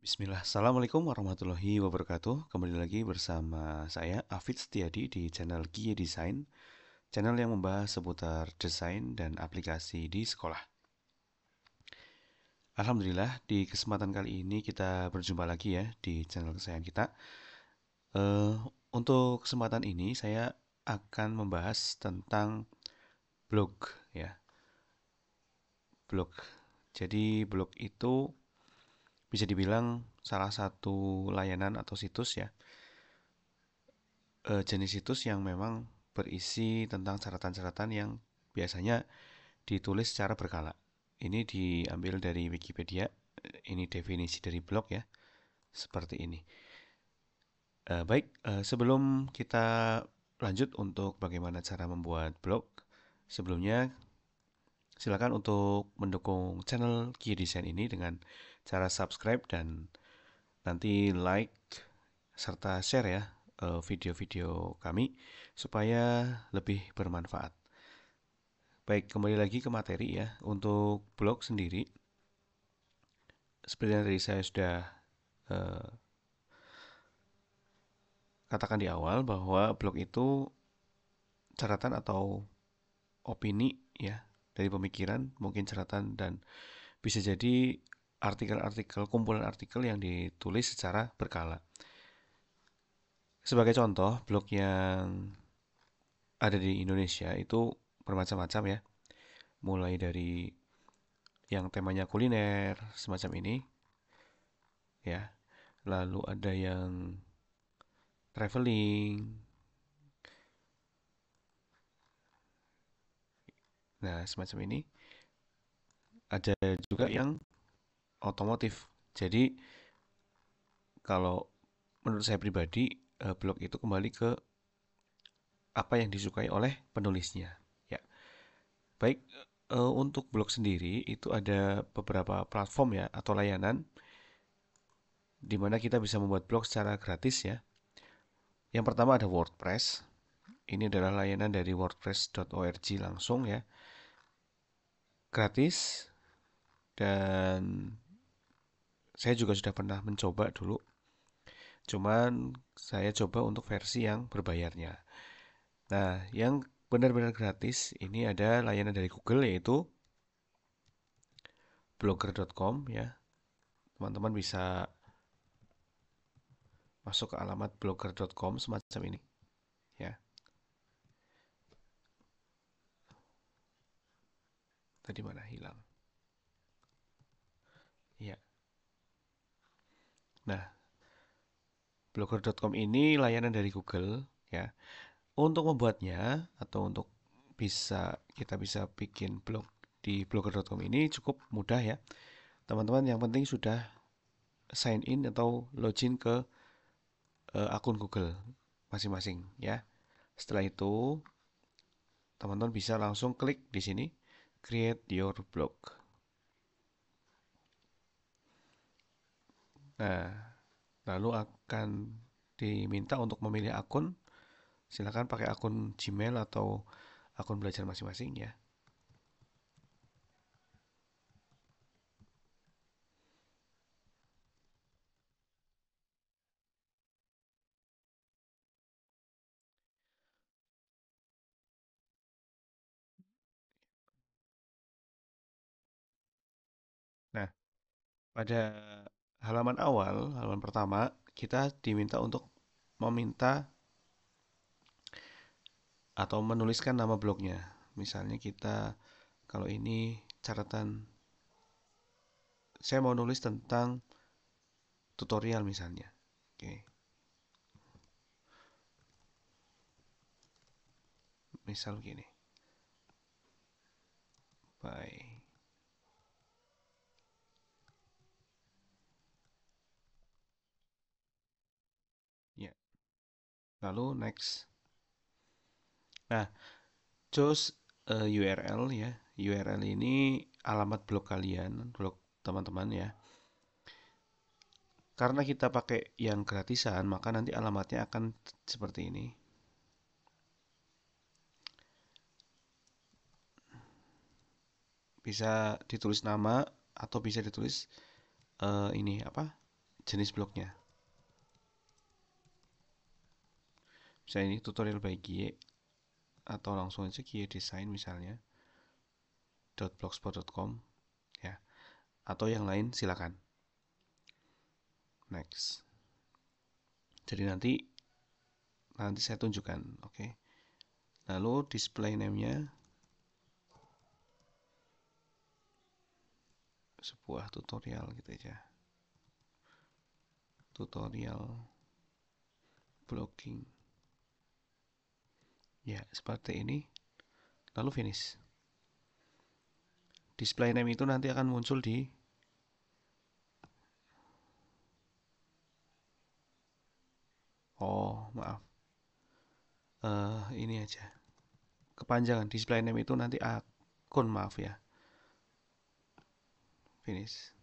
Bismillah, Assalamualaikum warahmatullahi wabarakatuh. Kembali lagi bersama saya, Afid Setiadi di channel Kie Design, channel yang membahas seputar desain dan aplikasi di sekolah. Alhamdulillah, di kesempatan kali ini kita berjumpa lagi ya di channel kesayangan kita. Eh, untuk kesempatan ini saya akan membahas tentang blog ya, blog. Jadi blog itu bisa dibilang salah satu layanan atau situs ya, jenis situs yang memang berisi tentang catatan-catatan yang biasanya ditulis secara berkala. Ini diambil dari Wikipedia, ini definisi dari blog ya, seperti ini. Baik, sebelum kita lanjut untuk bagaimana cara membuat blog, sebelumnya silakan untuk mendukung channel Kie Design ini dengan cara subscribe dan nanti like serta share ya video-video kami supaya lebih bermanfaat. Baik, kembali lagi ke materi ya. Untuk blog sendiri, seperti yang tadi saya sudah eh, katakan di awal bahwa blog itu catatan atau opini ya dari pemikiran, mungkin catatan dan bisa jadi artikel-artikel, kumpulan artikel yang ditulis secara berkala. Sebagai contoh, blog yang ada di Indonesia itu bermacam-macam ya, mulai dari yang temanya kuliner semacam ini ya, lalu ada yang traveling. Nah, semacam ini. Ada juga yang otomotif. Jadi, kalau menurut saya pribadi, blog itu kembali ke apa yang disukai oleh penulisnya. Ya, baik. Untuk blog sendiri itu ada beberapa platform ya atau layanan di mana kita bisa membuat blog secara gratis ya. Yang pertama ada WordPress. Ini adalah layanan dari wordpress.org langsung ya, gratis dan saya juga sudah pernah mencoba dulu. Cuman saya coba untuk versi yang berbayarnya. Nah, yang benar-benar gratis ini ada layanan dari Google yaitu blogger.com ya. Teman-teman bisa masuk ke alamat blogger.com semacam ini ya. Tadi mana hilang? Ya. Nah, blogger.com ini layanan dari Google ya. Untuk membuatnya atau untuk kita bisa bikin blog di blogger.com ini cukup mudah ya. Teman-teman yang penting sudah sign in atau login ke akun Google masing-masing ya. Setelah itu, teman-teman bisa langsung klik di sini create your blog. Nah, lalu akan diminta untuk memilih akun. Silakan pakai akun Gmail atau akun belajar masing-masing ya. Nah, pada halaman awal, halaman pertama, kita diminta untuk meminta atau menuliskan nama blognya. Misalnya kita kalau ini catatan, saya mau nulis tentang tutorial misalnya. Oke, misal gini. Bye. Ya, lalu next. Nah, choose URL ya. URL ini alamat blog kalian, blog teman-teman ya. Karena kita pakai yang gratisan, maka nanti alamatnya akan seperti ini. Bisa ditulis nama atau bisa ditulis ini apa? jenis blognya. Misalnya ini tutorial by Gie, atau langsung aja Gie Design misalnya .blogspot.com ya, atau yang lain silakan. Next. Jadi nanti saya tunjukkan, oke. Lalu display name-nya sebuah tutorial gitu aja. Tutorial blogging. Ya, seperti ini. Lalu finish. Display name itu nanti akan muncul di maaf. Ini aja. Kepanjangan display name itu nanti akun, maaf ya. Finish.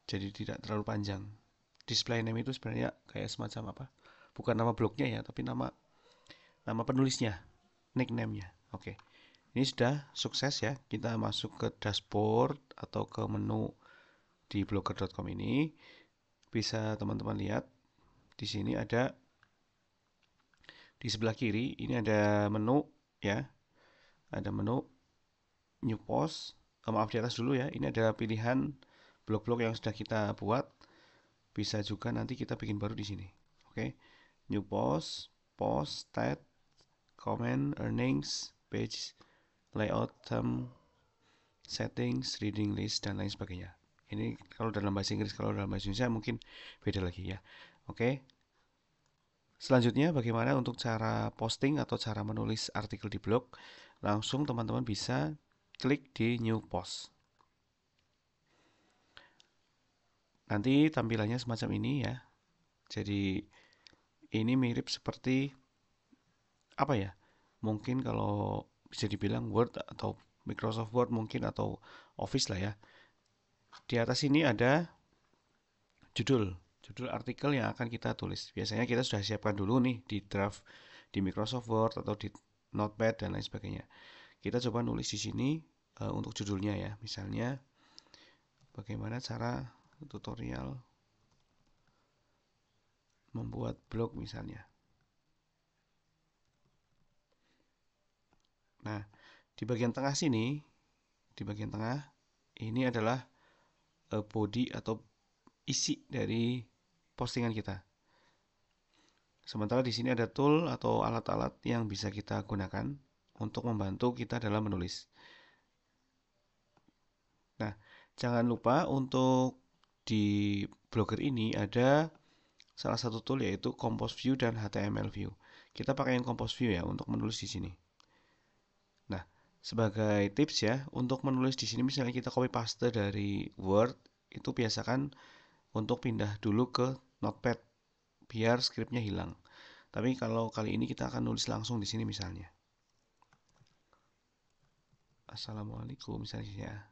Jadi tidak terlalu panjang. Display name itu sebenarnya kayak semacam apa? Bukan nama blognya ya, tapi nama penulisnya, nickname-nya. Oke. Ini sudah sukses ya. Kita masuk ke dashboard atau ke menu di blogger.com ini. Bisa teman-teman lihat di sini ada di sebelah kiri ini ada menu ya. Ada menu new post. Maaf, di atas dulu ya. Ini ada pilihan blog-blog yang sudah kita buat. Bisa juga nanti kita bikin baru di sini. Oke. New post, post, stat, comment, earnings, page, layout, theme, settings, reading list, dan lain sebagainya. Ini kalau dalam bahasa Inggris, kalau dalam bahasa Indonesia mungkin beda lagi ya. Oke. Selanjutnya bagaimana untuk cara posting atau cara menulis artikel di blog? Langsung teman-teman bisa klik di new post. Nanti tampilannya semacam ini ya. Jadi ini mirip seperti apa ya? Mungkin kalau bisa dibilang Word atau Microsoft Word mungkin, atau Office lah ya. Di atas ini ada judul artikel yang akan kita tulis. Biasanya kita sudah siapkan dulu nih di draft di Microsoft Word atau di Notepad dan lain sebagainya. Kita coba nulis di sini untuk judulnya ya. Misalnya bagaimana cara tutorial membuat blog misalnya. Nah, di bagian tengah sini, di bagian tengah ini adalah body atau isi dari postingan kita. Sementara di sini ada tool atau alat-alat yang bisa kita gunakan untuk membantu kita dalam menulis. Nah, jangan lupa untuk di Blogger ini ada salah satu tool yaitu Compose View dan HTML View. Kita pakai yang Compose View ya untuk menulis di sini. Nah, sebagai tips ya, untuk menulis di sini misalnya kita copy paste dari Word, itu biasakan untuk pindah dulu ke Notepad biar scriptnya hilang. Tapi kalau kali ini kita akan nulis langsung di sini misalnya. Assalamualaikum misalnya.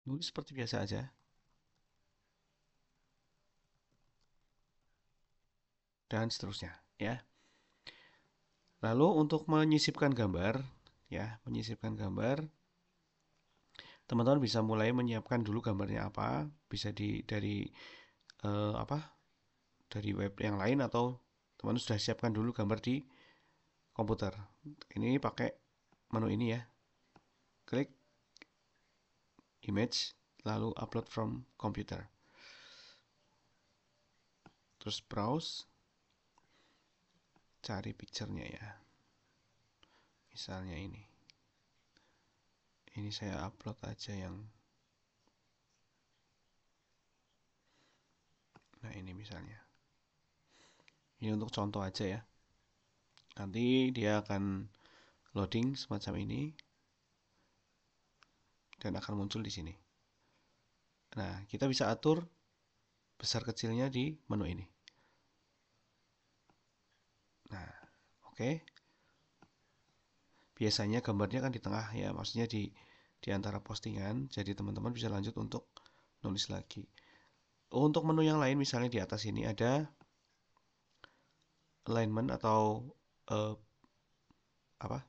Nulis seperti biasa aja. Dan seterusnya ya. Lalu untuk menyisipkan gambar ya, teman-teman bisa mulai menyiapkan dulu gambarnya apa, bisa dari apa? Dari web yang lain, atau teman-teman sudah siapkan dulu gambar di komputer. Ini pakai menu ini ya. Klik image lalu upload from computer. Terus browse, cari picture-nya ya. Misalnya ini. Ini saya upload aja yang nah ini misalnya. Ini untuk contoh aja ya. Nanti dia akan loading semacam ini dan akan muncul di sini. Nah, kita bisa atur besar kecilnya di menu ini. Nah, oke. Biasanya gambarnya kan di tengah ya, maksudnya di antara postingan. Jadi teman-teman bisa lanjut untuk nulis lagi. Untuk menu yang lain misalnya di atas ini ada alignment atau uh, apa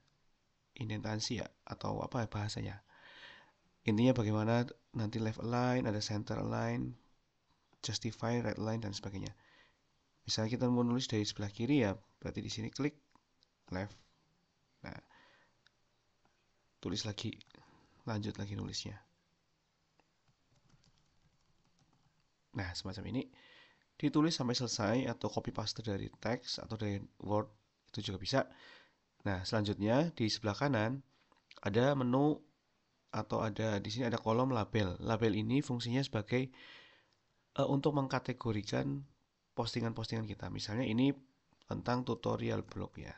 indentansi ya atau apa bahasanya. Intinya bagaimana nanti left align, ada center align, justify, right align dan sebagainya. Misalnya kita mau nulis dari sebelah kiri ya, berarti di sini klik left. Nah, tulis lagi, lanjut lagi nulisnya. Nah, semacam ini ditulis sampai selesai atau copy paste dari teks atau dari Word itu juga bisa. Nah, selanjutnya di sebelah kanan ada menu atau ada di sini ada kolom label. Label ini fungsinya sebagai untuk mengkategorikan postingan-postingan kita. Misalnya ini tentang tutorial blog ya.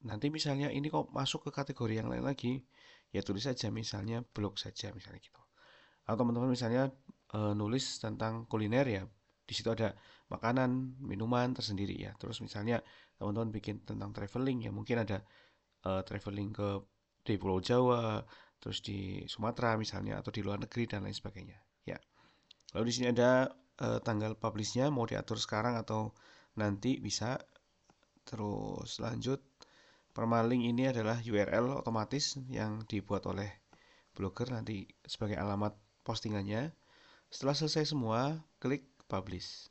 Nanti misalnya ini kok masuk ke kategori yang lain lagi, ya tulis saja misalnya blog saja misalnya gitu. Atau teman-teman misalnya nulis tentang kuliner ya, di situ ada makanan, minuman tersendiri ya. Terus misalnya teman-teman bikin tentang traveling ya, mungkin ada traveling ke di Pulau Jawa, terus di Sumatera misalnya atau di luar negeri dan lain sebagainya. Ya. Lalu di sini ada tanggal publishnya mau diatur sekarang atau nanti bisa. Terus lanjut. Permalink ini adalah URL otomatis yang dibuat oleh blogger nanti sebagai alamat postingannya. Setelah selesai semua, klik publish.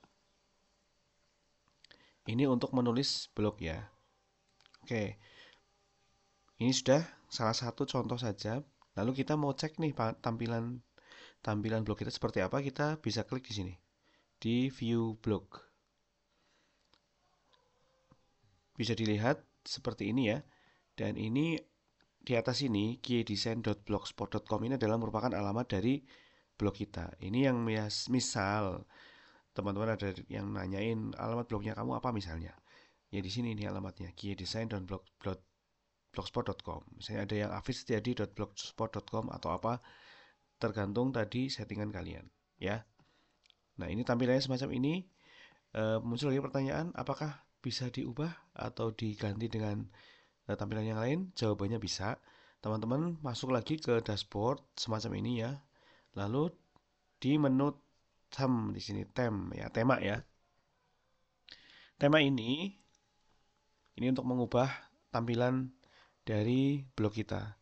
Ini untuk menulis blog ya. Oke, ini sudah salah satu contoh saja. Lalu kita mau cek nih tampilan blog kita seperti apa, kita bisa klik di sini di view blog. Bisa dilihat seperti ini ya. Dan ini di atas ini keydesign.blogspot.com ini adalah merupakan alamat dari blog kita. Ini yang misal teman-teman ada yang nanyain alamat blognya kamu apa misalnya. Ya di sini ini alamatnya keydesign.blogspot.com. Misalnya ada yang afizsetiadi.blogspot.com atau apa, tergantung tadi settingan kalian ya. Nah, ini tampilannya semacam ini. Muncul lagi pertanyaan, apakah bisa diubah atau diganti dengan tampilan yang lain? Jawabannya bisa. Teman-teman masuk lagi ke dashboard semacam ini ya. Lalu di menu theme di sini ya, tema ya. Tema ini untuk mengubah tampilan dari blog kita.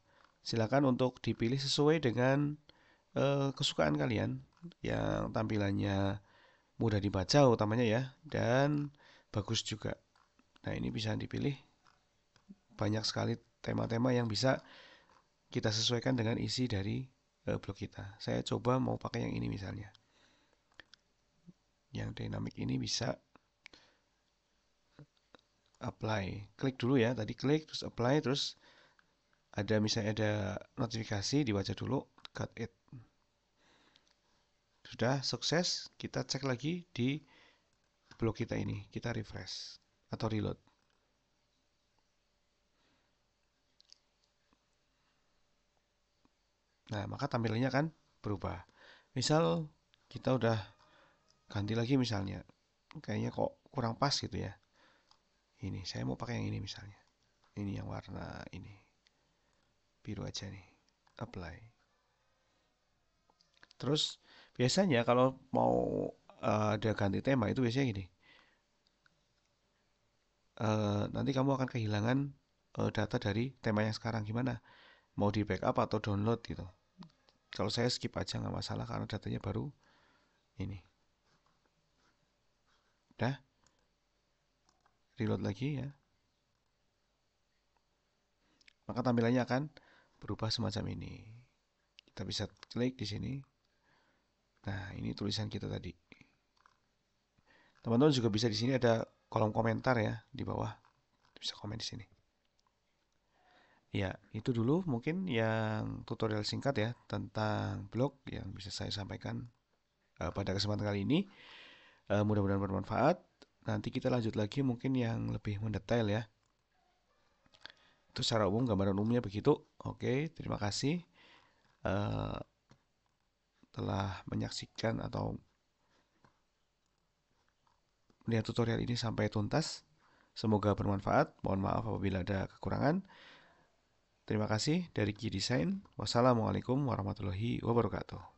Silakan untuk dipilih sesuai dengan kesukaan kalian yang tampilannya mudah dibaca utamanya ya dan bagus juga. Nah, ini bisa dipilih banyak sekali tema-tema yang bisa kita sesuaikan dengan isi dari blog kita. Saya coba mau pakai yang ini misalnya. Yang dynamic ini bisa apply. Klik dulu ya, tadi klik terus apply terus ada misalnya ada notifikasi dibaca dulu, got it. Sudah sukses, kita cek lagi di blog kita ini, kita refresh atau reload. Nah, maka tampilannya kan berubah. Misal kita udah ganti lagi misalnya, kayaknya kok kurang pas gitu ya. Ini, saya mau pakai yang ini misalnya. Ini yang warna ini. Biru aja nih. Apply. Terus biasanya kalau mau ada ganti tema itu biasanya gini. Nanti kamu akan kehilangan data dari tema yang sekarang gimana? Mau di backup atau download gitu. Kalau saya skip aja nggak masalah karena datanya baru ini. Udah, reload lagi ya. Maka tampilannya akan berubah semacam ini. Kita bisa klik di sini. Nah, ini tulisan kita tadi. Teman-teman juga bisa di sini ada kolom komentar ya di bawah. Bisa komen di sini. Ya, itu dulu mungkin yang tutorial singkat ya tentang blog yang bisa saya sampaikan pada kesempatan kali ini. Mudah-mudahan bermanfaat. Nanti kita lanjut lagi mungkin yang lebih mendetail ya. Itu secara umum, gambaran umumnya begitu. Oke, terima kasih telah menyaksikan atau melihat tutorial ini sampai tuntas. Semoga bermanfaat. Mohon maaf apabila ada kekurangan. Terima kasih dari Key Design. Wassalamualaikum warahmatullahi wabarakatuh.